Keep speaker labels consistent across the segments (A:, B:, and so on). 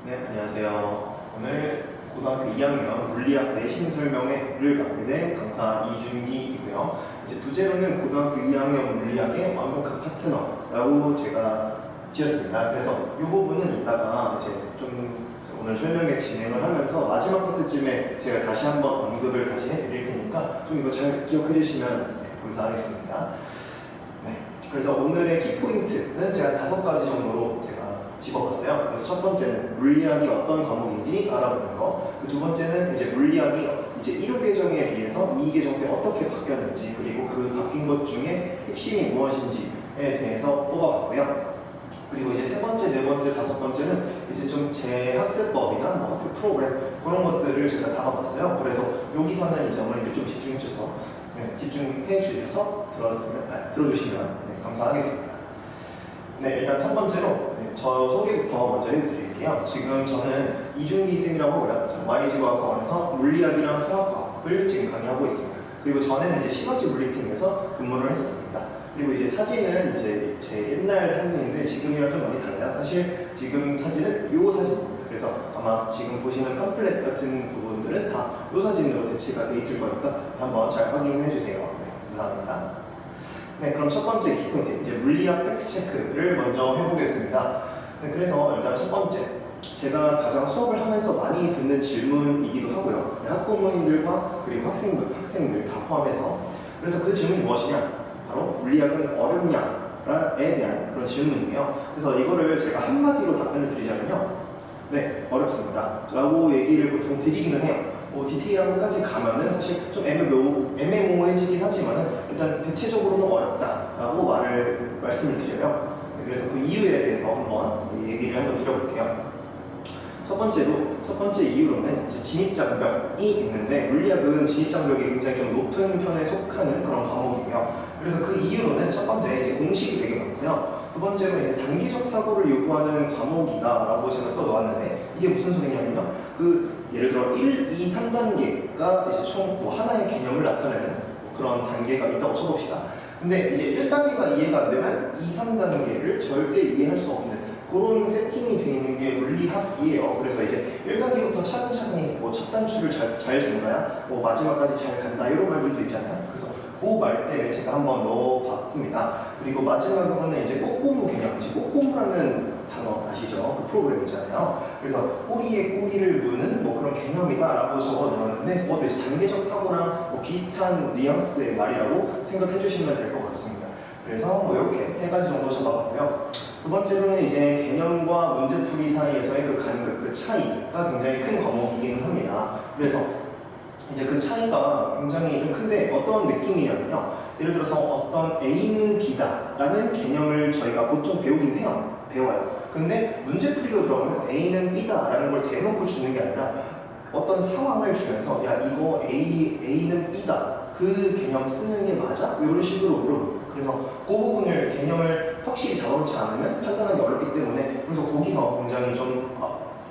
A: 네, 안녕하세요. 오늘 고등학교 2학년 물리학 내신 설명회를 맡게 된 강사 이준기이고요. 이제 부제로는 고등학교 2학년 물리학의 완벽한 파트너라고 제가 지었습니다. 그래서 이 부분은 이따가 이제 좀 오늘 설명회 진행을 하면서 마지막 파트쯤에 제가 다시 한번 언급을 다시 해드릴 테니까 좀 이거 잘 기억해 주시면 감사하겠습니다. 네, 그래서 오늘의 키포인트는 제가 5가지 정도로 제가 집어봤어요. 그래서 첫 번째는 물리학이 어떤 과목인지 알아보는 거. 두 번째는 이제 물리학이 이제 1호 개정에 비해서 2 개정 때 어떻게 바뀌었는지, 그리고 그 바뀐 것 중에 핵심이 무엇인지에 대해서 뽑아봤고요. 그리고 이제 세 번째, 네 번째, 다섯 번째는 이제 좀 제 학습법이나 뭐 학습 프로그램 그런 것들을 제가 담아봤어요. 그래서 여기서는 이 점을 좀 집중해 주셔서 들어주시면 감사하겠습니다. 네, 일단 첫 번째로 저 소개부터 먼저 해드릴게요. 지금 저는 이준기 쌤이라고 하고요. YG과학원에서 물리학이랑 통합과학을 지금 강의하고 있습니다. 그리고 전에는 이제 시너지 물리팀에서 근무를 했었습니다. 그리고 이제 사진은 이제 제 옛날 사진인데 지금이랑 좀 많이 달라요. 사실 지금 사진은 요 사진입니다. 그래서 아마 지금 보시는 팜플렛 같은 부분들은 다 요 사진으로 대체가 돼 있을 거니까 한번 잘 확인해 주세요. 네, 감사합니다. 네, 그럼 첫 번째 키포인트, 이제 물리학 팩트 체크를 먼저 해보겠습니다. 네, 그래서 일단 첫 번째, 제가 가장 수업을 하면서 많이 듣는 질문이기도 하고요. 학부모님들과 그리고 학생들 다 포함해서. 그래서 그 질문이 무엇이냐? 바로 물리학은 어렵냐에 대한 그런 질문이에요. 그래서 이거를 제가 한마디로 답변을 드리자면요. 네, 어렵습니다. 라고 얘기를 보통 드리기는 해요. 디테일한 것까지 가면은 사실 좀 애매모호해지긴 하지만은 일단 대체적으로는 어렵다라고 말씀을 드려요. 네, 그래서 그 이유에 대해서 한번 얘기를 한번 드려볼게요. 첫 번째 이유로는 이제 진입장벽이 있는데 물리학은 진입장벽이 굉장히 좀 높은 편에 속하는 그런 과목이에요. 그래서 그 이유로는 첫 번째 이제 공식이 되게 많고요. 두 번째로 이제 단기적 사고를 요구하는 과목이다라고 제가 써놓았는데 이게 무슨 소리냐면요. 예를 들어 1, 2, 3단계가 이제 총 하나의 개념을 나타내는 그런 단계가 있다고 쳐봅시다. 근데 이제 1단계가 이해가 안 되면 2, 3단계를 절대 이해할 수 없는 그런 세팅이 되어 있는 게 물리학이에요. 그래서 이제 1단계부터 차근차근히 첫 단추를 잘 잠가야 마지막까지 잘 간다 이런 말들도 있잖아요. 그래서 그 말 때문에 제가 한번 넣어봤습니다. 그리고 마지막으로는 이제 꼬꼬무 개념, 꼬꼬무라는 단어 아시죠? 그 프로그램 있잖아요. 그래서 꼬리에 꼬리를 무는 그런 개념이다라고 적어 놓았는데 그것도 이제 단계적 사고랑 비슷한 뉘앙스의 말이라고 생각해 주시면 될 것 같습니다. 그래서 이렇게 3가지 정도 적어봤고요. 두 번째로는 이제 개념과 문제풀이 사이에서의 그 차이가 굉장히 큰 과목이기는 합니다. 그래서 이제 그 차이가 굉장히 좀 큰데 어떤 느낌이냐면요. 예를 들어서 어떤 A는 B다라는 개념을 저희가 보통 배워요. 근데 문제풀이로 들어가면 A는 B다라는 걸 대놓고 주는 게 아니라 어떤 상황을 주면서 야 이거 A는 B다. 그 개념 쓰는 게 맞아? 이런 식으로 물어봅니다. 그래서 그 부분을 개념을 확실히 잡아놓지 않으면 판단하기 어렵기 때문에 그래서 거기서 굉장히 좀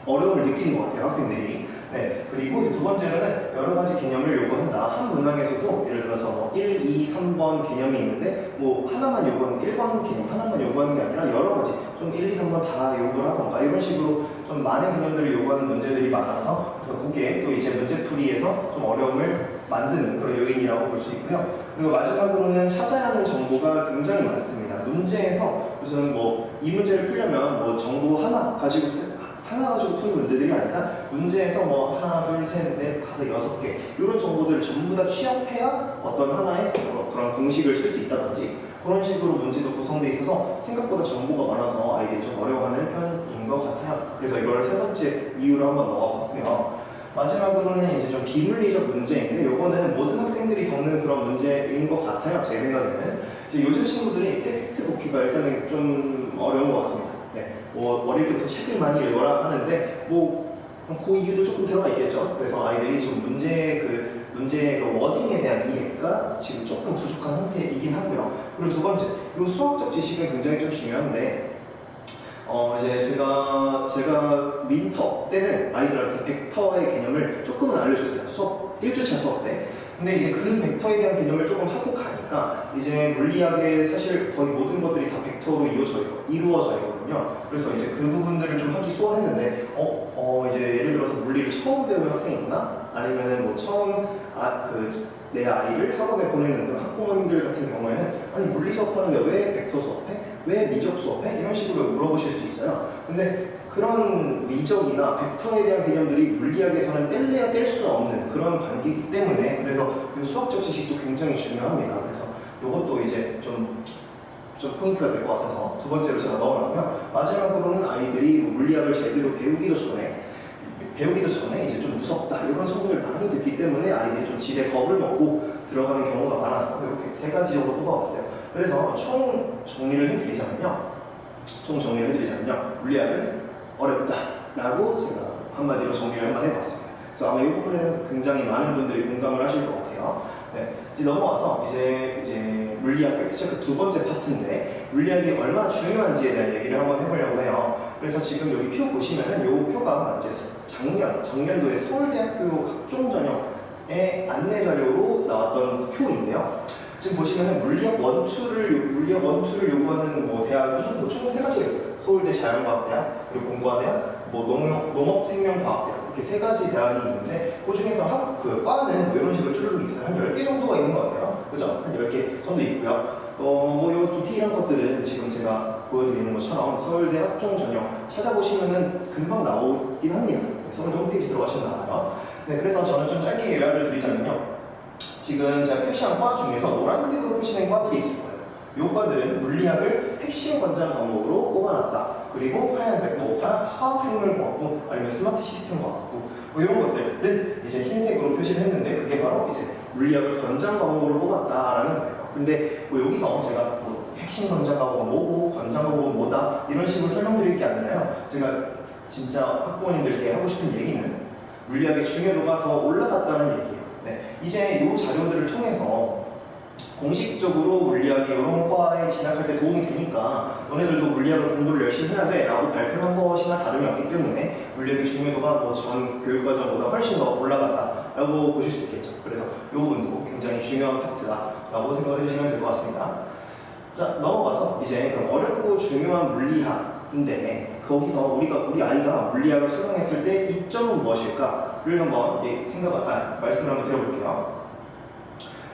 A: 어려움을 느끼는 것 같아요, 학생들이. 네, 그리고 이제 두 번째로는 여러 가지 개념을 요구한다. 한 문항에서도 예를 들어서 1, 2, 3번 개념이 있는데 하나만 요구하는 1번 개념 하나만 요구하는 게 아니라 여러 가지 좀 1, 2, 3번 다 요구를 하던가 이런 식으로 좀 많은 개념들을 요구하는 문제들이 많아서 그래서 그게 또 이제 문제풀이에서 좀 어려움을 만드는 그런 요인이라고 볼 수 있고요. 그리고 마지막으로는 찾아야 하는 정보가 굉장히 많습니다. 문제에서 무슨 이 문제를 풀려면 정보 하나 가지고 푸는 문제들이 아니라 문제에서 하나, 둘, 셋, 넷, 다섯, 6개 이런 정보들을 전부 다 취합해야 어떤 하나의 그런 공식을 쓸 수 있다든지 그런 식으로 문제도 구성되어 있어서 생각보다 정보가 많아서 아이들이 좀 어려워하는 편인 것 같아요. 그래서 이걸 3번째 이유로 한번 넣어봤고요. 마지막으로는 이제 좀 비물리적 문제인데 이거는 모든 학생들이 겪는 그런 문제인 것 같아요. 제 생각에는 이제 요즘 친구들이 텍스트 복기가 일단은 좀 어려운 것 같습니다. 네, 어릴 때부터 책을 많이 읽어라 하는데 그 이유도 조금 들어가 있겠죠. 그래서 아이들이 좀 문제의 워딩에 대한 이해가 지금 조금 부족한 상태이긴 하고요. 그리고 두 번째, 이 수학적 지식은 굉장히 좀 중요한데 이제 제가 민터 때는 아이들한테 벡터의 개념을 조금은 알려줬어요. 1주차 수업 때. 근데 이제 그 벡터에 대한 개념을 조금 하고 가니까 이제 물리학의 사실 거의 모든 것들이 다 벡터로 이루어져 있거든요. 있거든요. 그래서 이제 그 부분들을 좀 하기 수월했는데, 이제 예를 들어서 물리를 처음 배우는 학생이 있나? 아니면은 뭐 처음 내 아이를 학원에 보내는 그런 학부모님들 같은 경우에는 아니 물리 수업하는데 왜 벡터 수업해? 왜 미적 수업해? 이런 식으로 물어보실 수 있어요. 근데 그런 미적이나 벡터에 대한 개념들이 물리학에서는 뗄래야 뗄 수 없는 그런 관계이기 때문에 그래서 이 수학적 지식도 굉장히 중요합니다. 그래서 이것도 이제 좀 포인트가 될 것 같아서 두 번째로 제가 넘어가고요. 마지막으로는 아이들이 물리학을 제대로 배우기도 전에 이제 좀 무섭다 이런 소문을 많이 듣기 때문에 아이들이 좀 집에 겁을 먹고 들어가는 경우가 많아서 이렇게 세 가지 정도 뽑아봤어요. 그래서 총 정리를 해드리자면요. 물리학은 어렵다라고 제가 한마디로 정리를 한번 해봤습니다. 그래서 아마 이 부분에는 굉장히 많은 분들이 공감을 하실 것 같아요. 네, 이제 넘어와서 이제 물리학 팩트체크 두 번째 파트인데 물리학이 얼마나 중요한지에 대한 얘기를 한번 해보려고 해요. 그래서 지금 여기 표 보시면은 이 표가 이제 작년도에 서울대학교 학종 전형의 안내 자료로 나왔던 표인데요. 지금 보시면은 물리학 원투를 요구하는 뭐 대학이 총 세 가지가 있어요. 서울대 자연과학대학, 그리고 공과대학, 농업생명과학대학 이렇게 세 가지 대학이 있는데 그 중에서 과는 이런 식으로 쭉 있어요. 한 10개 정도가 있는 것 같아요. 그죠? 한 10개 정도 있고요. 요 디테일한 것들은 지금 제가 보여드리는 것처럼 서울대 학종 전형 찾아보시면은 금방 나오긴 합니다. 서울대 홈페이지 들어가시면 나와요. 네, 그래서 저는 좀 짧게 요약을 드리자면요. 지금 제가 표시한 과 중에서 노란색으로 표시된 과들이 있을 거예요. 이 과들은 물리학을 핵심 권장 과목으로 꼽아놨다. 그리고 하얀색, 화학생물과학부 아니면 스마트 시스템과학부 이런 것들은 이제 흰색으로 표시를 했는데 그게 바로 이제 물리학을 권장 과목으로 꼽았다라는 거예요. 근데 여기서 제가 핵심 권장 과목은 뭐고 권장 과목은 뭐다 이런 식으로 설명드릴 게 아니라요. 제가 진짜 학부모님들께 하고 싶은 얘기는 물리학의 중요도가 더 올라갔다는 얘기예요. 네, 이제 이 자료들을 통해서 공식적으로 물리학이 이런 과에 진학할 때 도움이 되니까 너네들도 물리학을 공부를 열심히 해야 돼 라고 발표한 것이나 다름이 없기 때문에 물리학의 중요도가 전 교육과정보다 훨씬 더 올라갔다 라고 보실 수 있겠죠. 그래서 이 부분도 굉장히 중요한 파트다라고 생각을 해주시면 될 것 같습니다. 자, 넘어가서 이제 그럼 어렵고 중요한 물리학인데 거기서 우리 아이가 물리학을 수강했을 때 이점은 무엇일까를 한번 말씀을 한번 드려볼게요.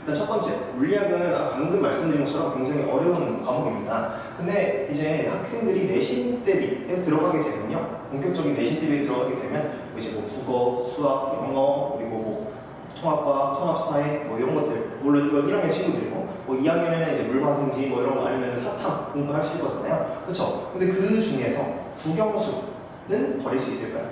A: 일단 첫 번째, 물리학은 방금 말씀드린 것처럼 굉장히 어려운 과목입니다. 근데 이제 학생들이 내신 대비에 들어가게 되면요, 본격적인 내신 대비에 들어가게 되면 이제 뭐 국어, 수학, 영어, 그리고 뭐 통합과학, 통합사회 뭐 이런 것들, 물론 이건 1학년 친구들이고 뭐 2학년에는 이제 물화생지 뭐 이런 거 아니면 사탐 공부하실 거잖아요. 그렇죠? 근데 그 중에서 국영수는 버릴 수 있을까요?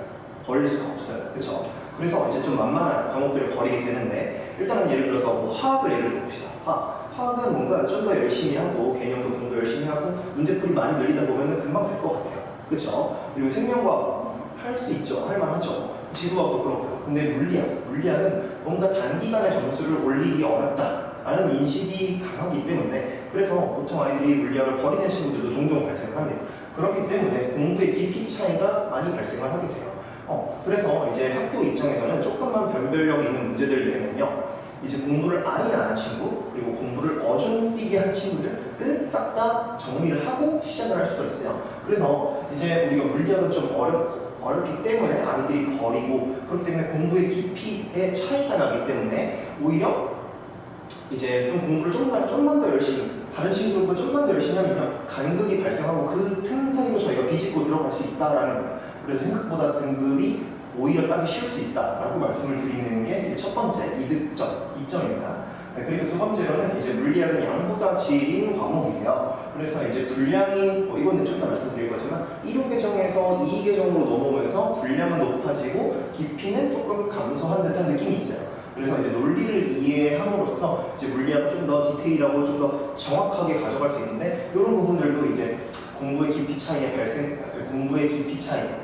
A: 버릴 수가 없어요. 그렇죠? 그래서 이제 좀 만만한 과목들을 버리게 되는데 일단은 예를 들어서 뭐 화학을 예를 들어봅시다. 화학은 뭔가 좀 더 열심히 하고 개념도 공부 열심히 하고 문제풀이 많이 늘리다 보면 금방 될 것 같아요. 그렇죠? 그리고 생명과학 할 수 있죠. 할 만하죠. 지구과학도 그렇고요. 근데 물리학은 뭔가 단기간에 점수를 올리기 어렵다라는 인식이 강하기 때문에 그래서 보통 아이들이 물리학을 버리는 친구들도 종종 발생합니다. 그렇기 때문에 공부의 깊이 차이가 많이 발생을 하게 돼요. 그래서 이제 학교 입장에서는 조금만 변별력 있는 문제들을 내면요. 이제 공부를 아예 안 한 친구, 그리고 공부를 어중뛰게 한 친구들은 싹 다 정리를 하고 시작을 할 수가 있어요. 그래서 이제 우리가 물리학은 좀 어렵기 때문에 아이들이 버리고 그렇기 때문에 공부의 깊이의 차이가 나기 때문에 오히려 이제 좀 공부를 좀만 더 열심히 다른 친구들보다 좀만 더 열심히 하면 간극이 발생하고 그 틈 사이로 저희가 비집고 들어갈 수 있다라는 거예요. 그래서 생각보다 등급이 오히려 따기 쉬울 수 있다라고 말씀을 드리는 게 첫 번째 이점입니다. 네, 그리고 두 번째로는 이제 물리학은 양보다 질인 과목이에요. 그래서 이제 분량이 이거는 좀 더 말씀드릴 거지만 1호 계정에서 2 계정으로 넘어오면서 분량은 높아지고 깊이는 조금 감소한 듯한 느낌이 있어요. 그래서 이제 논리를 이해함으로써 이제 물리학을 좀 더 디테일하고 좀 더 정확하게 가져갈 수 있는데 이런 부분들도 이제 공부의 깊이 차이,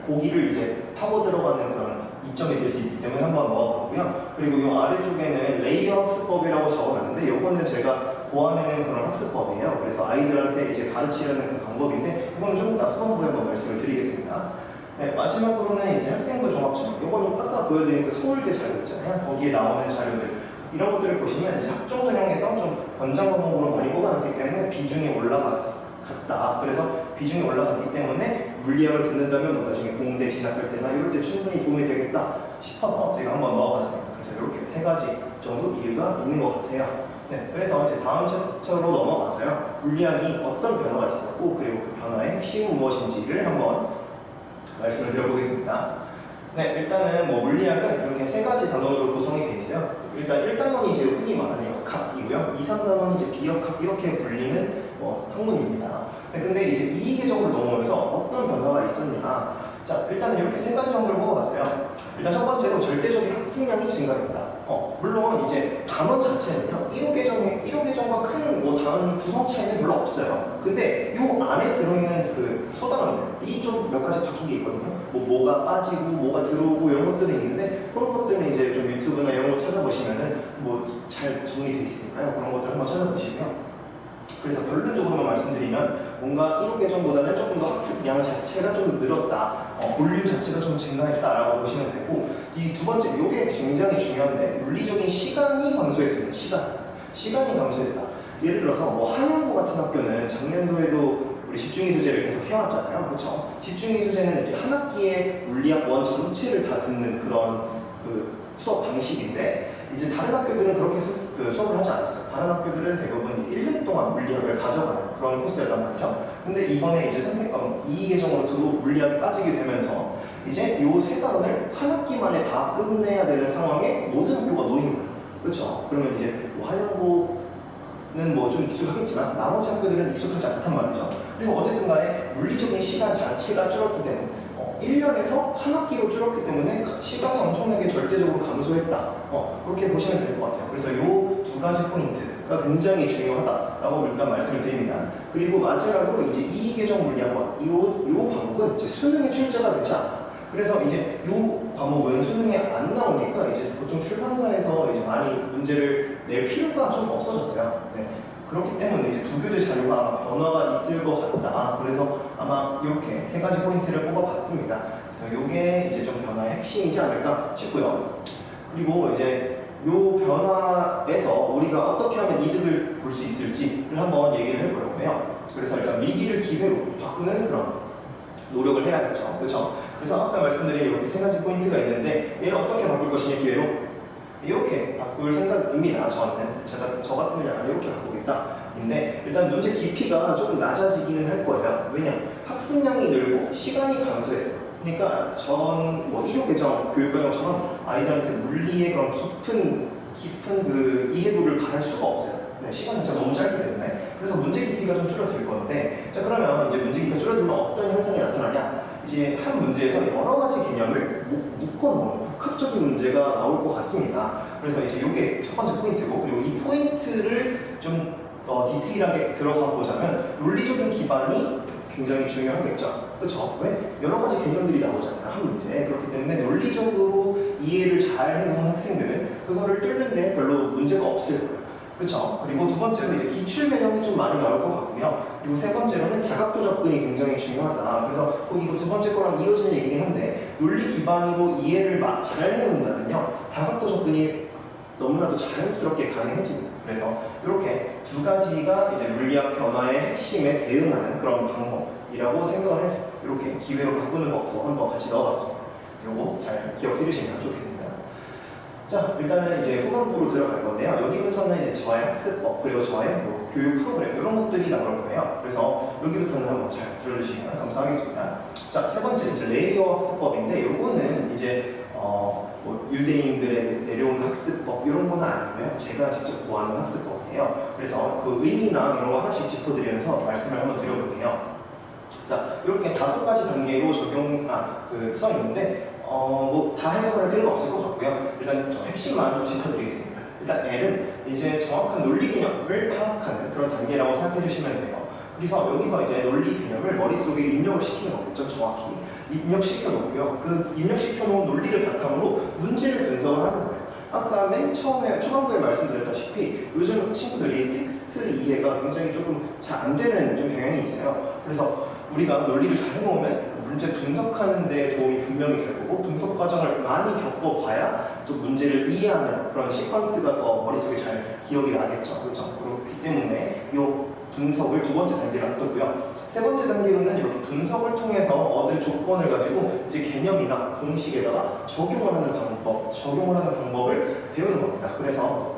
A: 고기를 이제 파고 들어가는 그런 이점이 될 수 있기 때문에 한번 넣어봤고요. 그리고 이 아래쪽에는 레이어 학습법이라고 적어놨는데 이거는 제가 고안해낸 그런 학습법이에요. 그래서 아이들한테 이제 가르치려는 그 방법인데 이거는 조금 더 후반부에 한번 말씀을 드리겠습니다. 네, 마지막으로는 이제 학생부 종합전형. 이거는 아까 보여드린 그 서울대 자료 있잖아요. 거기에 나오는 자료들. 이런 것들을 보시면 이제 학종 전형에서 좀 권장 과목으로 많이 뽑아놨기 때문에 비중이 올라갔어요. 같다. 그래서 비중이 올라갔기 때문에 물리학을 듣는다면 뭐 나중에 공대 진학할 때나 이럴 때 충분히 도움이 되겠다 싶어서 제가 한번 넣어봤습니다. 그래서 이렇게 세 가지 정도 이유가 있는 것 같아요. 네, 그래서 이제 다음 챕터로 넘어가서요. 물리학이 어떤 변화가 있었고 그리고 그 변화의 핵심은 무엇인지를 한번 말씀을 드려보겠습니다. 네, 일단은 뭐 물리학은 이렇게 세 가지 단원으로 구성이 되어 있어요. 일단 1단원이 이제 흔히 말하는 역학이고요. 2, 3단원이 이제 비역학 이렇게 불리는 학문입니다. 네, 근데 이제 이 계정으로 넘어오면서 어떤 변화가 있었냐? 자, 일단은 이렇게 세 가지 정도를 뽑아봤어요. 일단 첫 번째로 절대적인 학습량이 증가했다. 물론 이제 단원 자체는요, 1호 계정과 큰 다른 구성 차이는 별로 없어요. 근데 요 안에 들어있는 그 소단원들이 좀 몇 가지 바뀐 게 있거든요. 뭐가 빠지고 뭐가 들어오고 이런 것들이 있는데 그런 것들은 이제 좀 유튜브나 이런 거 찾아보시면은 뭐 잘 정리되어 있으니까요. 그런 것들 한번 찾아보시고요. 그래서 결론적으로만 말씀드리면 뭔가 1호 계정보다는 조금 더 학습량 자체가 좀 늘었다. 볼륨 자체가 좀 증가했다라고 보시면 되고, 이 두 번째, 이게 굉장히 중요한데 물리적인 시간이 감소했습니다. 시간이 감소했다. 예를 들어서 뭐 한양고 같은 학교는 작년도에도 우리 집중이 수제를 계속 해왔잖아요. 그렇죠? 집중이 수제는 이제 한 학기에 물리학 원 전체를 다 듣는 그런 그 수업 방식인데, 이제 다른 학교들은 그렇게 수업을 하지 않았어요. 다른 학교들은 대부분 1년 동안 물리학을 가져가는 그런 코스였단 말이죠. 근데 이번에 이제 선택 과목 2계정으로도 물리학이 빠지게 되면서 이제 요 세 단원을 한 학기 만에 다 끝내야 되는 상황에 모든 학교가 놓인 거예요. 그렇죠? 그러면 이제 뭐 한양고는 뭐 좀 익숙하겠지만 나머지 학교들은 익숙하지 않단 말이죠. 그리고 어쨌든 간에 물리적인 시간 자체가 줄었기 때문에 1년에서 한 학기로 줄었기 때문에 시간이 엄청나게 절대적으로 감소했다. 그렇게 보시면 될 것 같아요. 그래서 이 두 가지 포인트가 굉장히 중요하다라고 일단 말씀을 드립니다. 그리고 마지막으로 이제 이계정 물리학원 이 과목은 이제 수능에 출제가 되지 않아. 그래서 이제 이 과목은 수능에 안 나오니까 이제 보통 출판사에서 이제 많이 문제를 낼 필요가 좀 없어졌어요. 네. 그렇기 때문에 이제 부교재 자료가 아마 변화가 있을 것 같다. 그래서 아마 이렇게 세 가지 포인트를 뽑아봤습니다. 그래서 이게 이제 좀 변화의 핵심이지 않을까 싶고요. 그리고 이제 이 변화에서 우리가 어떻게 하면 이득을 볼 수 있을지를 한번 얘기를 해보려고요. 그래서 일단 위기를 기회로 바꾸는 그런 노력을 해야겠죠. 그렇죠? 그래서 아까 말씀드린 이렇게 세 가지 포인트가 있는데 얘를 어떻게 바꿀 것이냐 기회로 이렇게 바꿀 생각입니다. 저 같으면 약간 이렇게 바꾸겠다. 근데 일단 문제 깊이가 조금 낮아지기는 할 거예요. 왜냐? 학습량이 늘고 시간이 감소했어. 그러니까 전 1호 계정 교육과정처럼 아이들한테 물리의 그런 깊은 그 이해도를 바랄 수가 없어요. 네, 시간 자체가 너무 짧기 때문에. 그래서 문제 깊이가 좀 줄어들 건데, 자 그러면 이제 문제 깊이가 줄어들면 어떤 현상이 나타나냐? 이제 한 문제에서 여러 가지 개념을 묶어놓은 복합적인 문제가 나올 것 같습니다. 그래서 이제 이게 첫 번째 포인트고, 그리고 이 포인트를 좀 디테일하게 들어가 보자면 논리적인 기반이 굉장히 중요하겠죠. 그렇죠? 왜? 여러 가지 개념들이 나오잖아요. 한 문제에. 그렇기 때문에 논리적으로 이해를 잘 해놓은 학생들은 그거를 뚫는데 별로 문제가 없을 거예요. 그렇죠? 그리고 두 번째로 이제 기출 개념이 좀 많이 나올 것 같고요. 그리고 세 번째로는 다각도 접근이 굉장히 중요하다. 그래서 이거 두 번째 거랑 이어지는 얘기긴 한데 논리 기반으로 이해를 잘 해놓는다면요, 다각도 접근이 너무나도 자연스럽게 가능해집니다. 그래서 이렇게 두 가지가 이제 물리학 변화의 핵심에 대응하는 그런 방법이라고 생각을 해서 이렇게 기회로 바꾸는 법도 한번 같이 넣어봤습니다. 그래서 이거 잘 기억해 주시면 좋겠습니다. 자, 일단은 이제 후반부로 들어갈 건데요. 여기부터는 이제 저의 학습법, 그리고 저의 교육 프로그램, 이런 것들이 나올 거예요. 그래서 여기부터는 한번 잘 들어주시면 감사하겠습니다. 자, 세 번째, 이제 레이어 학습법인데, 요거는 이제, 유대인들의 내려온 학습법, 이런 건 아니고요. 제가 직접 구하는 학습법이에요. 그래서 그 의미나 이런 거 하나씩 짚어드리면서 말씀을 한번 드려볼게요. 자, 이렇게 5가지 단계로 써 있는데, 다 해석을 할 필요는 없을 것 같고요. 일단 좀 핵심만 좀 짚어드리겠습니다. 일단 L은 이제 정확한 논리 개념을 파악하는 그런 단계라고 생각해 주시면 돼요. 그래서 여기서 이제 논리 개념을 머릿속에 입력을 시키는 거겠죠, 정확히. 입력시켜 놓고요. 그 입력시켜 놓은 논리를 바탕으로 문제를 분석을 하는 거예요. 아까 맨 처음에, 초반부에 말씀드렸다시피 요즘 친구들이 텍스트 이해가 굉장히 조금 잘 안 되는 좀 경향이 있어요. 그래서 우리가 논리를 잘 해놓으면 그 문제 분석하는 데 도움이 분명히 될 거고, 분석 과정을 많이 겪어봐야 또 문제를 이해하는 그런 시퀀스가 더 머릿속에 잘 기억이 나겠죠. 그렇죠? 그렇기 때문에 이 분석을 두 번째 단계로 놔두고요. 세 번째 단계로는 이렇게 분석을 통해서 얻은 조건을 가지고 이제 개념이나 공식에다가 적용을 하는 방법을 배우는 겁니다. 그래서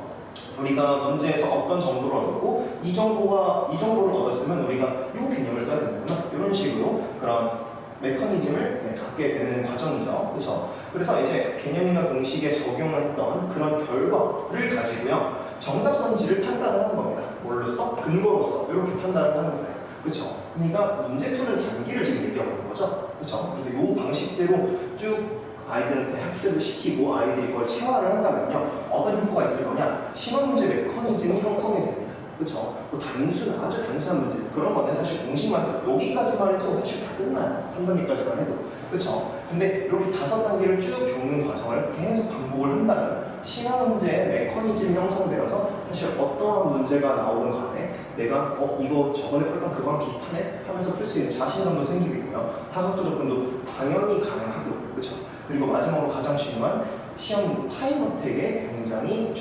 A: 우리가 문제에서 어떤 정보를 얻었고 이 정보를 얻었으면 우리가 이 개념을 써야 되는구나, 이런 식으로 그런 메커니즘을 갖게 되는 과정이죠. 그렇죠? 그래서 이제 개념이나 공식에 적용했던 그런 결과를 가지고요, 정답선지를 판단을 하는 겁니다. 뭘로써? 근거로서 이렇게 판단을 하는 거예요. 그렇죠? 그러니까 문제 푸는 단계를 지금 얘기하고 있는 거죠. 그렇죠? 그래서 이 방식대로 쭉 아이들한테 학습을 시키고 아이들이 그걸 체화를 한다면요, 어떤 효과가 있을 거냐? 심화문제 메커니즘이 형성이 됩니다. 그렇죠? 뭐 아주 단순한 문제, 그런 거는 사실 공식만 써 여기까지만 해도 사실 다 끝나요. 3단계까지만 해도. 그렇죠? 근데 이렇게 5단계를 쭉 겪는 과정을 계속 반복을 한다면 심화문제 메커니즘이 형성되어서 사실 어떠한 문제가 나오는 간에 내가 이거 저번에 풀던 그거랑 비슷하네 하면서 풀 수 있는 자신감도 생기고요. 타석도 접근도 당연히 가능하고, 그렇죠? 그리고 마지막으로 가장 중요한 시험 타임 어택에 굉장히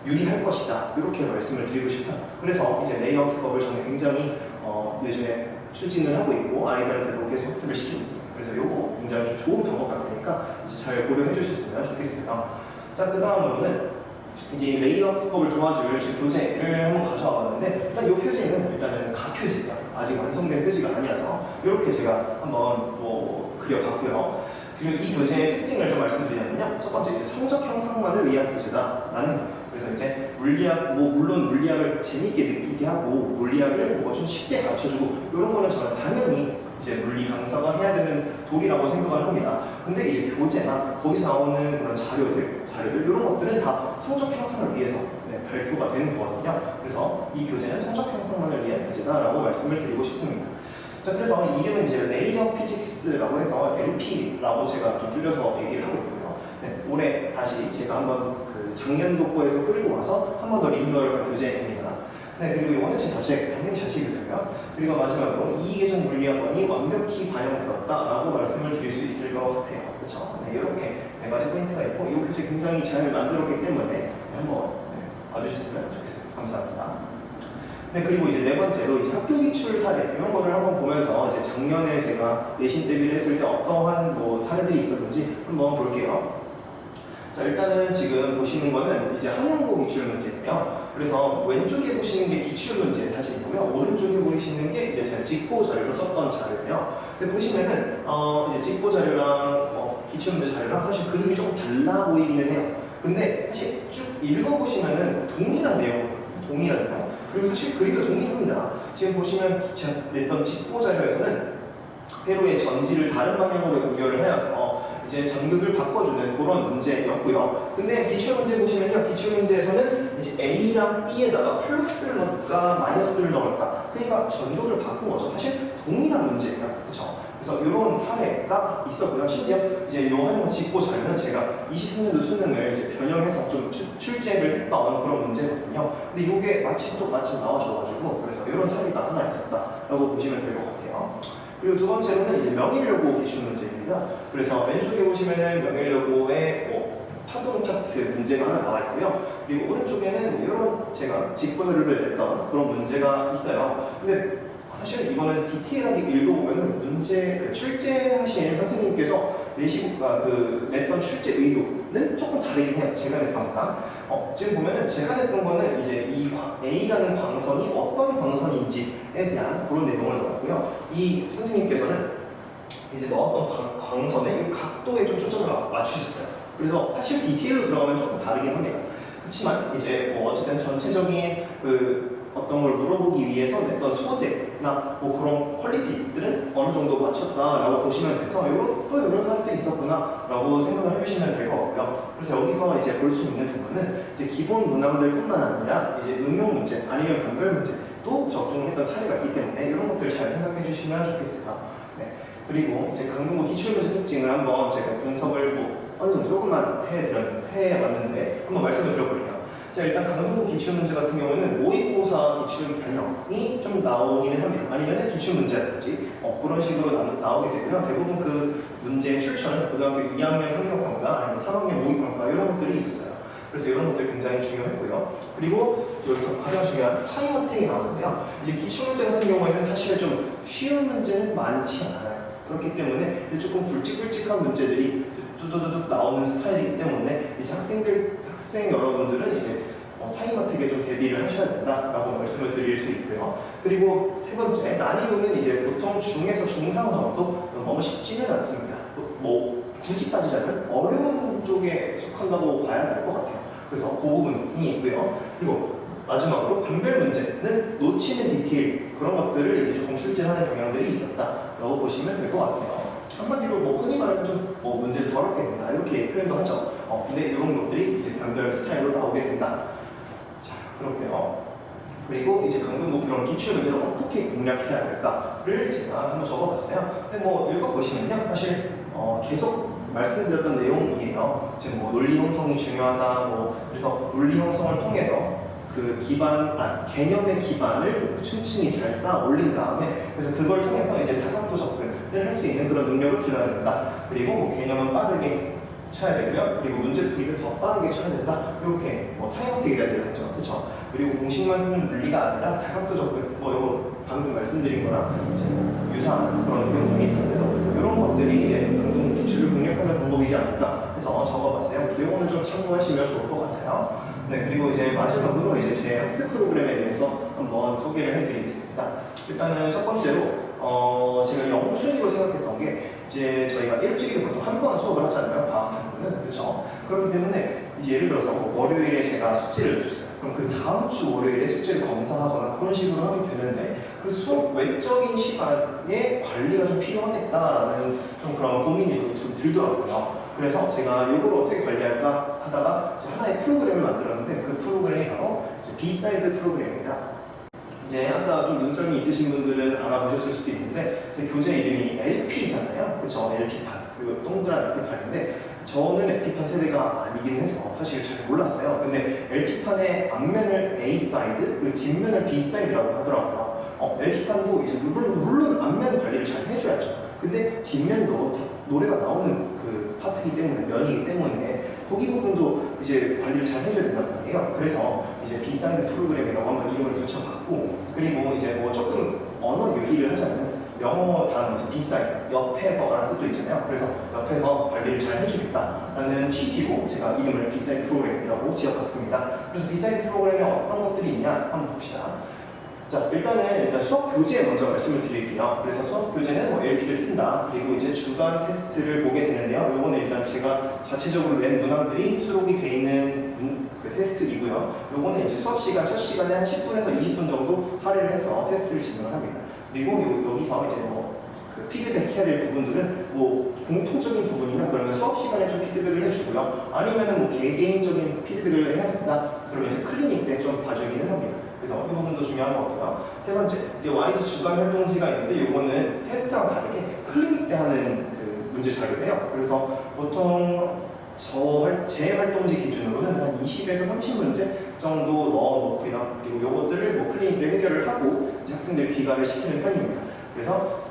A: 유리할 것이다, 이렇게 말씀을 드리고 싶어요. 그래서 이제 레이어 학습법을 저는 굉장히 요즘에 추진을 하고 있고 아이들한테도 계속 학습을 시키고 있습니다. 그래서 이거 굉장히 좋은 방법 같으니까 이제 잘 고려해 주셨으면 좋겠어요. 자, 그 다음으로는 이제 레이어 학습법을 도와줄 제 교재를 한번 가져와 봤는데, 일단 이 표지는 일단은 가표지예요. 아직 완성된 표지가 아니라서 이렇게 제가 한번 그려봤고요. 그리고 이 교재의 특징을 좀 말씀드리자면요, 첫 번째 이제 성적 향상만을 위한 교재다라는 거예요. 그래서 이제 물론 물리학을 재밌게 느끼게 하고 물리학을 좀 쉽게 가르쳐주고 이런 거는 저는 당연히 이제 물리 강사가 해야 되는 도리라고 생각을 합니다. 근데 이제 교재나 거기서 나오는 그런 자료들 이런 것들은 다 성적 향상을 위해서 발표가 되는 거거든요. 그래서 이 교재는 성적 향상만을 위한 교재다라고 말씀을 드리고 싶습니다. 자, 그래서 이 이름은 이제 레이어 피직스라고 해서 LP라고 제가 좀 줄여서 얘기를 하고 있고요. 올해 다시 제가 한번 그 작년도 거에서 끌고 와서 한 번 더 리뉴얼한 교재입니다. 그리고 이거는 당연히 자체 교재고요. 그리고 마지막으로 이계정 물리학원이 완벽히 반영되었다라고 말씀을 드릴 수 있을 것 같아요. 그렇죠? 이렇게 4가지 포인트가 있고 이 교재 굉장히 잘 만들었기 때문에 한번 봐주셨으면 좋겠습니다. 감사합니다. 그리고 이제 4번째로 이제 학교 기출 사례 이런 거를 한번 보면서 이제 작년에 제가 내신 대비를 했을 때 어떠한 사례들이 있었는지 한번 볼게요. 자, 일단은 지금 보시는 거는 이제 한영고 기출 문제예요. 그래서 왼쪽에 보시는 게 기출 문제 사진이고요. 오른쪽에 보이시는 게 이제 제가 직보 자료로 썼던 자료예요. 근데 보시면은 이제 직보 자료랑 기출 문제 자료랑 사실 그림이 조금 달라 보이기는 해요. 근데 사실 쭉 읽어보시면은 동일한 내용이거든요. 동일한 내용. 그리고 사실 그림도 동일합니다. 지금 보시면 제가 냈던 직보 자료에서는 회로의 전지를 다른 방향으로 연결을 해서 이제 전극을 바꿔주는 그런 문제였고요. 근데 기출문제 보시면요, 기출문제에서는 이제 A랑 B에다가 플러스를 넣을까 마이너스를 넣을까, 그러니까 전극을 바꾼 거죠. 사실 동일한 문제예요, 그렇죠? 그래서 이런 사례가 있었고요. 심지어 이제 이 한국 직보 자료는 제가 23년도 수능을 이제 변형해서 좀 출제를 했던 그런 문제거든요. 근데 이게 마침 나와줘가지고 그래서 이런 사례가 하나 있었다라고 보시면 될 것 같아요. 그리고 두 번째로는 이제 명일여고 기출 문제입니다. 그래서 왼쪽에 보시면은 명일여고의 파동 차트 문제가 하나 나와 있고요. 그리고 오른쪽에는 이런 제가 직보자료를 냈던 그런 문제가 있어요. 근데 사실 이거는 디테일하게 읽어보면은 문제 출제하신 선생님께서 냈던 출제 의도는 조금 다르긴 해요. 제가 냈던 거랑. 지금 보면은 제가 냈던 거는 이제 이 A라는 광선이 어떤 광선인지에 대한 그런 내용을 넣었고요. 이 선생님께서는 이제 넣었던 광선의 각도에 좀 초점을 맞추셨어요. 그래서 사실 디테일로 들어가면 조금 다르긴 합니다. 그렇지만 이제 어쨌든 전체적인 어떤 걸 물어보기 위해서 냈던 소재나 그런 퀄리티들은 어느 정도 맞췄다라고 보시면 돼서 또 이런 사례도 있었구나라고 생각을 해주시면 될 것 같고요. 그래서 여기서 이제 볼 수 있는 부분은 이제 기본 문항들뿐만 아니라 이제 응용 문제 아니면 변별 문제도 적중했던 사례가 있기 때문에 이런 것들 잘 생각해 주시면 좋겠습니다. 그리고 이제 강동구 기출문제 특징을 한번 제가 분석을 어느 정도 조금만 해왔는데 한번 말씀을 드려볼게요. 자, 일단 강동구 기출문제 같은 경우는 모의고사 기출 변형이 좀 나오기는 합니다. 아니면 기출문제라든지 그런 식으로 나오게 되고요. 대부분 그 문제의 출처는 고등학교 2학년 학력평가 아니면 3학년 모의평가 이런 것들이 있었어요. 그래서 이런 것들이 굉장히 중요했고요. 그리고 여기서 가장 중요한 타임 어택이 나오는데요. 이제 기출문제 같은 경우에는 사실 좀 쉬운 문제는 많지 않아요. 그렇기 때문에 조금 굵직굵직한 문제들이 뚜두두둑 나오는 스타일이기 때문에 이제 학생 여러분들은 이제 타임 어택에 좀 대비를 하셔야 된다라고 말씀을 드릴 수 있고요. 그리고 세 번째, 난이도는 이제 보통 중에서 중상 정도, 너무 쉽지는 않습니다. 뭐 굳이 따지자면 어려운 쪽에 속한다고 봐야 될 것 같아요. 그래서 그 부분이 있고요. 그리고 마지막으로 분별 문제는 놓치는 디테일, 그런 것들을 이제 조금 출제하는 경향들이 있었다라고 보시면 될 것 같아요. 한마디로 뭐 흔히 말하면 좀 문제를 더럽게 된다 이렇게 표현도 하죠. 근데 이런 것들이 이제 변별 스타일로 나오게 된다. 자, 그렇고요. 그리고 이제 방금 뭐 그런 기출 문제를 어떻게 공략해야 될까를 제가 한번 적어봤어요. 근데 뭐 읽어보시면요, 사실 계속 말씀드렸던 내용이에요. 지금 뭐 논리 형성이 중요하다, 그래서 논리 형성을 통해서 그 개념의 기반을 층층이 잘 쌓아 올린 다음에, 그래서 그걸 통해서 이제 다각도 접근을 할 수 있는 그런 능력을 길러야 된다. 그리고 뭐 개념은 빠르게 쳐야 되고요. 그리고 문제풀이를 더 빠르게 쳐야 된다. 이렇게 타임 어택이 돼야 되겠죠. 그렇죠? 그리고 공식만 쓰는 논리가 아니라 다각도 접근, 이거 방금 말씀드린 거랑 이제 유사한 그런 내용입니다. 그래서 이런 것들이 이제 방금 기출을 공략하는 방법이지 않을까 해서 적어봤어요. 그래서 이거는 좀 참고하시면 좋을 것 같아요. 네, 그리고 이제 마지막으로 이제 제 학습 프로그램에 대해서 한번 소개를 해드리겠습니다. 일단은 첫 번째로 제가 영순위로 생각했던 게, 이제 저희가 일주일에 보통 한 번 수업을 하잖아요. 방학하면은. 그렇죠? 그렇기 때문에 이제 예를 들어서 월요일에 제가 숙제를 내줬어요. 그럼 그 다음 주 월요일에 숙제를 검사하거나 그런 식으로 하게 되는데, 그 수업 외적인 시간에 관리가 좀 필요하겠다라는 좀 그런 고민이 좀 들더라고요. 그래서 제가 이걸 어떻게 관리할까 하다가 이제 하나의 프로그램을 만들었는데, 그 프로그램이 바로 비사이드 프로그램입니다. 이제 아까 좀 눈썰미 있으신 분들은 알아보셨을 수도 있는데, 제 교재 이름이 LP잖아요. 그쵸? LP판. 그리고 동그란 LP판인데, 저는 LP판 세대가 아니긴 해서 사실 잘 몰랐어요. 근데 LP판의 앞면을 A 사이드, 그리고 뒷면을 B 사이드라고 하더라고요. LP판도 이제 물론 앞면 관리를 잘 해줘야죠. 근데 뒷면도 다 노래가 나오는 그 파트이기 때문에, 면이기 때문에 거기 부분도 이제 관리를 잘 해줘야 된단 말이에요. 그래서 이제 비사이드 프로그램이라고 한번 이름을 붙여봤고, 그리고 이제 뭐 조금 언어 유희를 하자면 영어 단어 이제 비사이드, 옆에서라는 뜻도 있잖아요. 그래서 옆에서 관리를 잘 해주겠다라는 취지로 제가 이름을 비사이드 프로그램이라고 지어봤습니다. 그래서 비사이드 프로그램에 어떤 것들이 있냐 한번 봅시다. 자, 일단 수업 교재 먼저 말씀을 드릴게요. 그래서 수업 교재는 뭐 LP를 쓴다. 그리고 이제 주간 테스트를 보게 되는데요. 요거는 일단 제가 자체적으로 낸 문항들이 수록이 돼 있는 그 테스트이고요. 요거는 이제 수업 시간 첫 시간에 한 10분에서 20분 정도 할애를 해서 테스트를 진행을 합니다. 그리고 여기서 이제 그 피드백 해야 될 부분들은 뭐 공통적인 부분이나 그러면 수업 시간에 좀 피드백을 해주고요. 아니면은 뭐 개개인적인 피드백을 해야 된다. 그러면 이제 클리닉 때 좀 봐주기는 합니다. 그래서 이 부분도 중요한 것 같고요. 세 번째, 이제 YG 주간 활동지가 있는데, 이거는 테스트랑 다르게 클리닉 때 하는 그 문제 자료예요. 그래서 보통 제 활동지 기준으로는 한 20에서 30문제 정도 넣어놓고요. 그리고 요것들을 뭐 클리닉 때 해결을 하고 이제 학생들 귀가를 시키는 편입니다. 그래서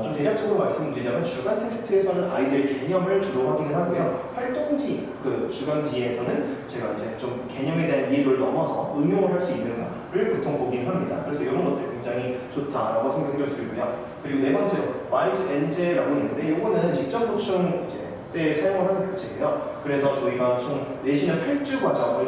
A: 좀 대략적으로 말씀드리자면, 주간 테스트에서는 아이들의 개념을 주로 확인을 하고요. 활동지, 그 주간지에서는 제가 이제 좀 개념에 대한 이해도를 넘어서 응용을 할 수 있는가를 보통 보긴 합니다. 그래서 이런 것들이 굉장히 좋다라고 생각이 좀 들고요. 그리고 네 번째로 YG NJ라고 있는데, 이거는 직접 보충 때 사용을 하는 교재예요. 그래서 저희가 총 내신은 8주 과정으로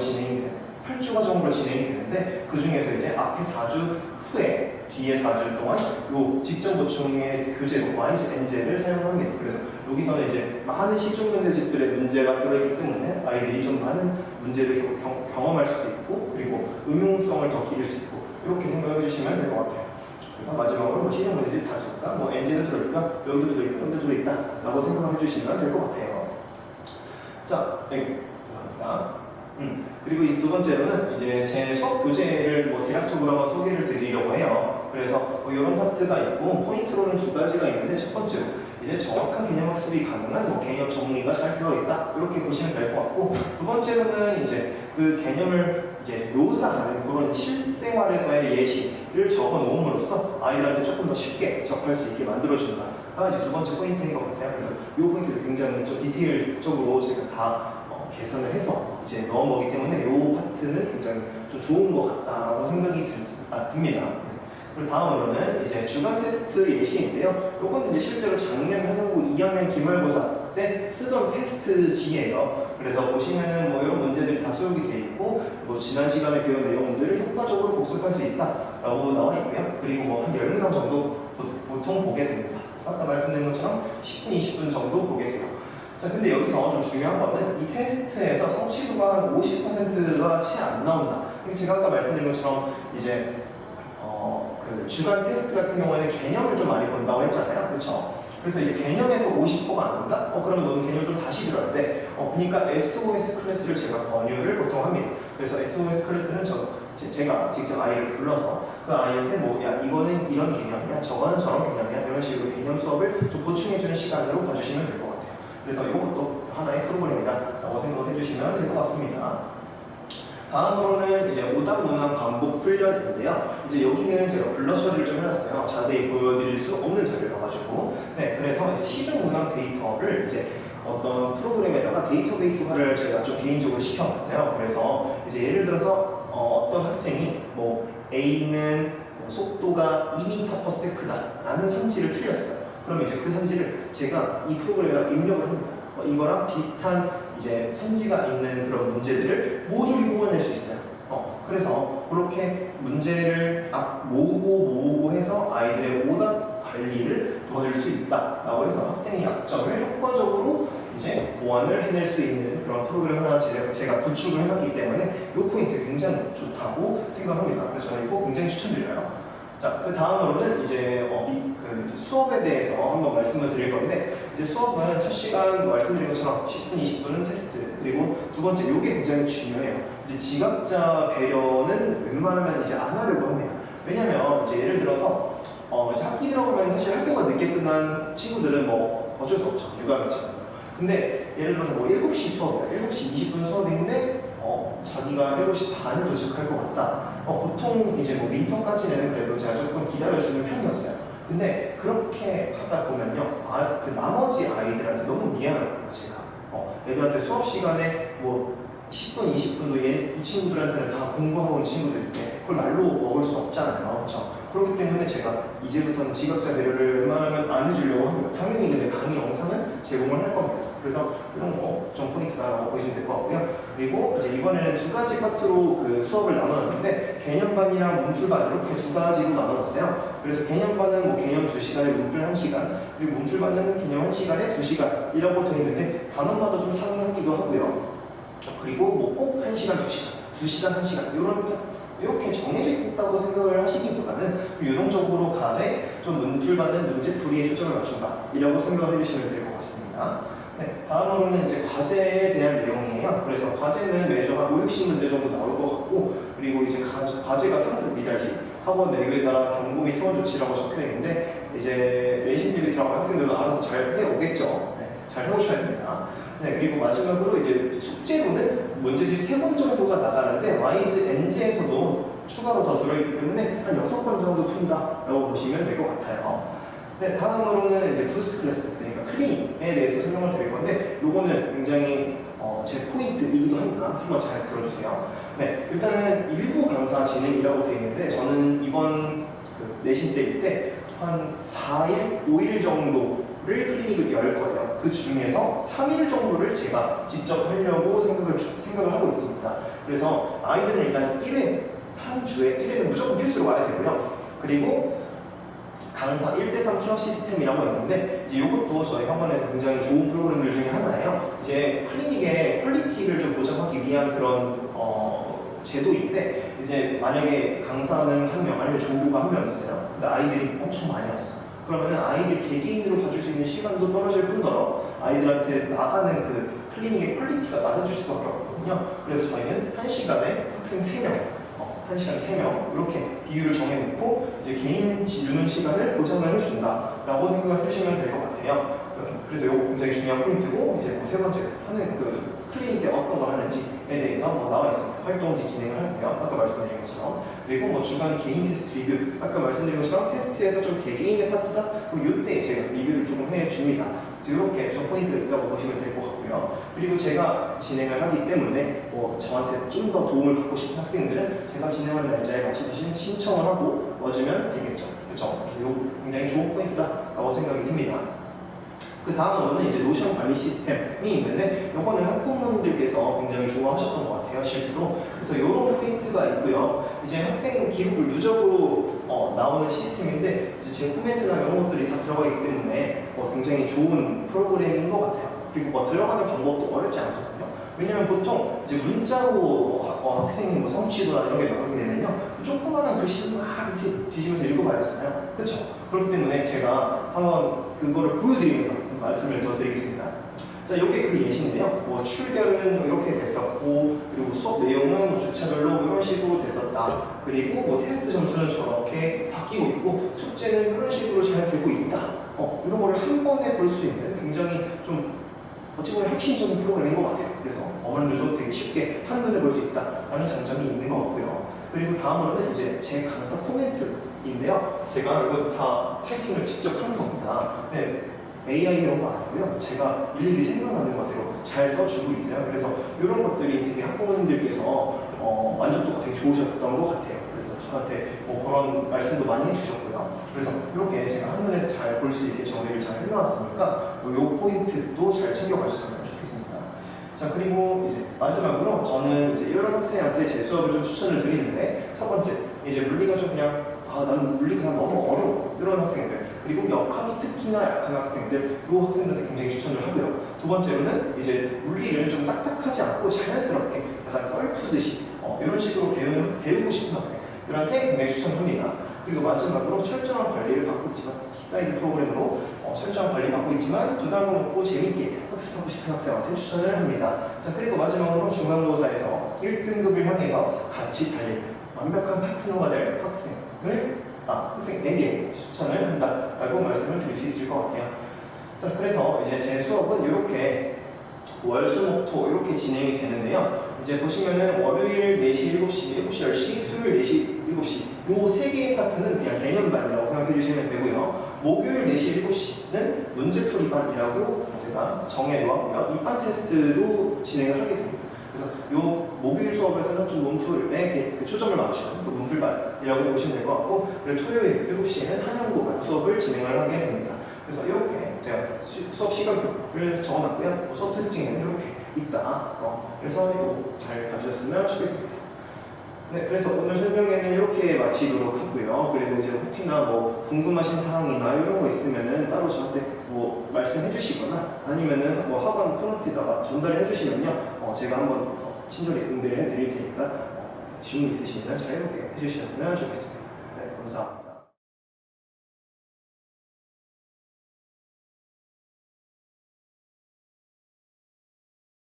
A: 진행이 되는데, 그 중에서 이제 앞에 4주 후에 뒤에 4주 동안 요 직접 보충의 교재로 YG NJ를 사용을 합니다. 그래서 여기서는 이제 많은 시중 문제집들의 문제가 들어있기 때문에 아이들이 좀 많은 문제를 경험할 수도 있고, 그리고 응용성을 더 기를 수 있고, 이렇게 생각해 주시면 될 것 같아요. 그래서 마지막으로 뭐 시중 문제집 다수가 뭐 NJ도 들어있다, 여기도 들어있다, 여기도 들어있다 라고 생각해 주시면 될 것 같아요. 자, 감사합니다. 그리고 이제 두 번째로는 이제 제 수업 교재를 뭐 대략적으로 한번 소개를 드리려고 해요. 그래서 뭐 이런 파트가 있고, 포인트로는 두 가지가 있는데, 첫 번째로 이제 정확한 개념 학습이 가능한 뭐 개념 정리가 잘 되어 있다, 이렇게 보시면 될 것 같고, 두 번째로는 이제 그 개념을 이제 묘사하는 그런 실생활에서의 예시를 적어 놓음으로써 아이들한테 조금 더 쉽게 접할 수 있게 만들어준다가 이제 두 번째 포인트인 것 같아요. 그래서 이 포인트를 굉장히 좀 디테일적으로 제가 다 계산을 해서 이제 넣은 거기 때문에 이 파트는 굉장히 좀 좋은 것 같다라고 생각이 듭니다. 네. 그리고 다음으로는 이제 주간 테스트 예시인데요. 요거는 이제 실제로 작년 한국어 2학년 기말고사 때 쓰던 테스트지예요. 그래서 보시면은 뭐 이런 문제들이 다 수록이 돼 있고, 뭐 지난 시간에 배운 내용들을 효과적으로 복습할 수 있다라고 나와 있고요. 그리고 뭐 한 10문항 정도 보통 보게 됩니다. 아까 말씀드린 것처럼 10분, 20분 정도 보게 돼요. 자, 근데 여기서 좀 중요한 거는 이 테스트에서 성취도가 한 50%가 채 안 나온다. 제가 아까 말씀드린 것처럼 이제 그 주간 테스트 같은 경우에는 개념을 좀 많이 본다고 했잖아요. 그렇죠? 그래서 이제 개념에서 50%가 안 난다? 그러면 너는 개념 좀 다시 들어야 돼. 그러니까 SOS 클래스를 제가 권유를 보통 합니다. 그래서 SOS 클래스는 제가 직접 아이를 불러서 그 아이한테 뭐, 야, 이거는 이런 개념이야, 저거는 저런 개념이야, 이런 식으로 개념 수업을 좀 보충해주는 시간으로 봐주시면 될 것 같아요. 그래서 이것도 하나의 프로그램이다 라고 생각을 해주시면 될 것 같습니다. 다음으로는 이제 오답 문항 반복 훈련인데요. 이제 여기는 제가 블러 처리를 좀 해놨어요. 자세히 보여드릴 수 없는 자료여가지고. 네, 그래서 이제 시중 문항 데이터를 이제 어떤 프로그램에다가 데이터베이스화를 제가 좀 개인적으로 시켜놨어요. 그래서 이제 예를 들어서 어떤 학생이 뭐 A는 뭐 속도가 2m/s다 라는 성질을 틀렸어요. 그러면 이제 그 성질을 제가 이 프로그램에다 입력을 합니다. 이거랑 비슷한 이제 성지가 있는 그런 문제들을 모조리 뽑아낼 수 있어요. 그래서 그렇게 문제를 모으고 해서 아이들의 오답 관리를 도와줄 수 있다라고 해서 학생의 약점을 효과적으로 이제 보완을 해낼 수 있는 그런 프로그램 하나 제가 구축을 해놨기 때문에 이 포인트 굉장히 좋다고 생각합니다. 그래서 저는 이거 굉장히 추천드려요. 자, 그 다음으로는 이제 그 수업에 대해서 한번 말씀을 드릴 건데, 이제 수업은 첫 시간 말씀드린 것처럼 10분, 20분은 테스트, 그리고 두 번째 이게 굉장히 중요해요. 이제 지각자 배려는 웬만하면 이제 안 하려고 합니다. 왜냐면 이제 예를 들어서 이제 학기 들어가면 사실 학교가 늦게 끝난 친구들은 뭐 어쩔 수 없죠. 육아겠지만요. 근데 예를 들어서 뭐 7시 수업이다, 7시 20분 수업인데 자기가 7시 반에 도착할 것 같다. 보통 이제 뭐 윈터까지는 그래도 제가 조금 기다려주는 편이었어요. 근데 그렇게 하다 보면요, 그 나머지 아이들한테 너무 미안한 거예요, 제가. 애들한테 수업 시간에 뭐 10분, 20분도 이 친구들한테는 다 공부하고 온 친구들인데 그걸 말로 먹을 수 없잖아요, 그렇죠? 그렇기 때문에 제가 이제부터는 지각자 배려를 웬만하면 안 해주려고 합니다. 당연히 근데 강의 영상은 제공을 할 겁니다. 그래서 이런 거 좀 포인트다라고 보시면 될 것 같고요. 그리고 이제 이번에는 두 가지 파트로 그 수업을 나눠놨는데, 개념반이랑 문풀반 이렇게 두 가지로 나눠놨어요. 그래서 개념반은 뭐 개념 2시간에 문풀 1시간, 그리고 문풀반은 개념 1시간에 2시간이라고 되어 있는데 단원마다 좀 상이하기도 하고요. 그리고 뭐 꼭 1시간, 2시간, 2시간, 1시간 이렇게 정해져 있다고 생각을 하시기보다는 유동적으로 가되 좀 문풀반은 문제풀이에 초점을 맞춘다 이라고 생각을 해주시면 될 것 같습니다. 네, 다음으로는 이제 과제에 대한 내용이에요. 그래서 과제는 매주 한 5, 60문제 정도 나올 것 같고, 그리고 이제 과제가 상습 미달식, 학원 내규에 따라 경고 및 퇴원 조치라고 적혀 있는데, 이제 내신 대비 들어간 학생들은 알아서 잘 해오겠죠. 네, 잘 해오셔야 됩니다. 네, 그리고 마지막으로 이제 숙제로는 문제집 3번 정도가 나가는데 YG, NG에서도 추가로 더 들어있기 때문에 한 6번 정도 푼다라고 보시면 될 것 같아요. 네, 다음으로는 이제 부스트 클래스, 그러니까 클리닉에 대해서 설명을 드릴 건데, 요거는 굉장히 제 포인트이기도 하니까 한번 잘 들어주세요. 네, 일단은 일부 강사 진행이라고 되어 있는데, 저는 이번 그 내신 때일 때 한 4일, 5일 정도를 클리닉을 열 거예요. 그 중에서 3일 정도를 제가 직접 하려고 생각을 하고 있습니다. 그래서 아이들은 일단 1회, 한 주에 1회는 무조건 필수로 와야 되고요. 그리고 강사 1대3 케어 시스템이라고 있는데, 이제 이것도 저희 학원에서 굉장히 좋은 프로그램들 중에 하나예요. 이제 클리닉의 퀄리티를 좀 보장하기 위한 그런 제도인데, 이제 만약에 강사는 한 명 아니면 조교가 한 명 있어요. 근데 아이들이 엄청 많이 왔어. 그러면 아이들 개개인으로 봐줄 수 있는 시간도 떨어질 뿐더러 아이들한테 나가는 그 클리닉의 퀄리티가 낮아질 수밖에 없거든요. 그래서 저희는 1시간에 학생 3명, 1시간에 3명 이렇게 비율을 정해놓고 이제 개인 유는 시간을 보장을 해준다라고 생각을 해주시면 될 것 같아요. 그래서 이거 굉장히 중요한 포인트고, 이제 세 번째 하는 그 클리닉 때 어떤 걸 하는지 대해서 나와 있습니다. 활동지 진행을 하고요. 아까 말씀드린 것처럼. 그리고 주간 개인 테스트 리뷰. 아까 말씀드린 것처럼 테스트에서 좀 개개인의 파트다. 그럼 이때 제가 리뷰를 조금 해줍니다. 그래서 이렇게 좀 포인트가 있다고 보시면 될 것 같고요. 그리고 제가 진행을 하기 때문에 저한테 좀 더 도움을 받고 싶은 학생들은 제가 진행하는 날짜에 맞춰서 신청을 하고 와주면 되겠죠. 그렇죠? 그래서 이거 굉장히 좋은 포인트다라고 생각이 듭니다. 그 다음으로는 이제 노션 관리 시스템이 있는데 이거는 학부모님들께서 굉장히 좋아하셨던 것 같아요, 실제로. 그래서 이런 포인트가 있고요. 이제 학생 기록을 누적으로 나오는 시스템인데 이제 제 코멘트나 이런 것들이 다 들어가 있기 때문에 굉장히 좋은 프로그램인 것 같아요. 그리고 들어가는 방법도 어렵지 않거든요. 왜냐면 보통 이제 문자로 학생이 성취도나 이런 게 나가게 되면요, 조그마한 글씨를 막 이렇게 뒤지면서 읽어봐야 하잖아요. 그렇죠? 그렇기 때문에 제가 한번 그거를 보여드리면서 말씀을 더 드리겠습니다. 자, 이게 그 예시인데요. 출결은 이렇게 됐었고, 그리고 수업 내용은 주차별로 이런 식으로 됐었다. 그리고 테스트 점수는 저렇게 바뀌고 있고, 숙제는 이런 식으로 잘 되고 있다. 이런 거를 한 번에 볼 수 있는 굉장히 좀 어찌 보면 핵심적인 프로그램인 것 같아요. 그래서 어머님들도 되게 쉽게 한눈에 볼 수 있다라는 장점이 있는 것 같고요. 그리고 다음으로는 이제 제 강사 코멘트인데요. 제가 이거 다 타이핑을 직접 하는 겁니다. 네, AI 이런 거 아니고요. 제가 일일이 생각나는 것대로 잘 써주고 있어요. 그래서 이런 것들이 되게 학부모님들께서 만족도가 되게 좋으셨던 것 같아요. 그래서 저한테 그런 말씀도 많이 해주셨고요. 그래서 이렇게 제가 한눈에 잘 볼 수 있게 정리를 잘 해놨으니까 이 포인트도 잘 챙겨가셨으면 좋겠습니다. 자, 그리고 이제 마지막으로 저는 이제 이런 학생한테 제 수업을 좀 추천을 드리는데, 첫 번째 이제 물리가 좀 그냥 난 물리가 너무 어려워 이런 학생들, 그리고 역학이 특히나 약한 학생들, 이 학생들한테 굉장히 추천을 하고요. 두 번째로는 이제 물리를 좀 딱딱하지 않고 자연스럽게 약간 썰 푸듯이 이런 식으로 배우고 싶은 학생들한테 굉장히 추천합니다. 그리고 마지막으로 철저한 관리를 받고 있지만 키사이드 프로그램으로 철저한 관리를 받고 있지만 부담을 없고 재밌게 학습하고 싶은 학생한테 추천을 합니다. 자, 그리고 마지막으로 중간고사에서 1등급을 향해서 같이 달릴 완벽한 파트너가 될 학생에게 추천을 한다라고 말씀을 드릴 수 있을 것 같아요. 자, 그래서 이제 제 수업은 이렇게 월수목토 이렇게 진행이 되는데요. 이제 보시면은 월요일 4시, 7시, 7시, 10시, 수요일 4시, 7시 요 세 개의 파트는 그냥 개념반이라고 생각해 주시면 되고요. 목요일 4시, 7시는 문제풀이반이라고 제가 정해 놓았고요. 이반 테스트도 진행을 하게 됩니다. 그래서 요 목요일 수업에서는 좀 문풀에 그 초점을 맞추는 그 문풀반이라고 보시면 될 것 같고, 그리고 토요일 7시에는 한영고반 수업을 진행을 하게 됩니다. 그래서 이렇게 제가 수업 시간표를 적어놨고요. 수업 특징은 이렇게 있다. 그래서 이거 잘 봐주셨으면 좋겠습니다. 네, 그래서 오늘 설명회는 이렇게 마치도록 하고요. 그리고 이제 혹시나 궁금하신 사항이나 이런 거 있으면은 따로 저한테 말씀해 주시거나 아니면은 학원 프론트에다가 전달해 주시면요. 제가 한번 친절히 응대를 해 드릴 테니까 질문 있으시면 자유롭게 해 주셨으면 좋겠습니다.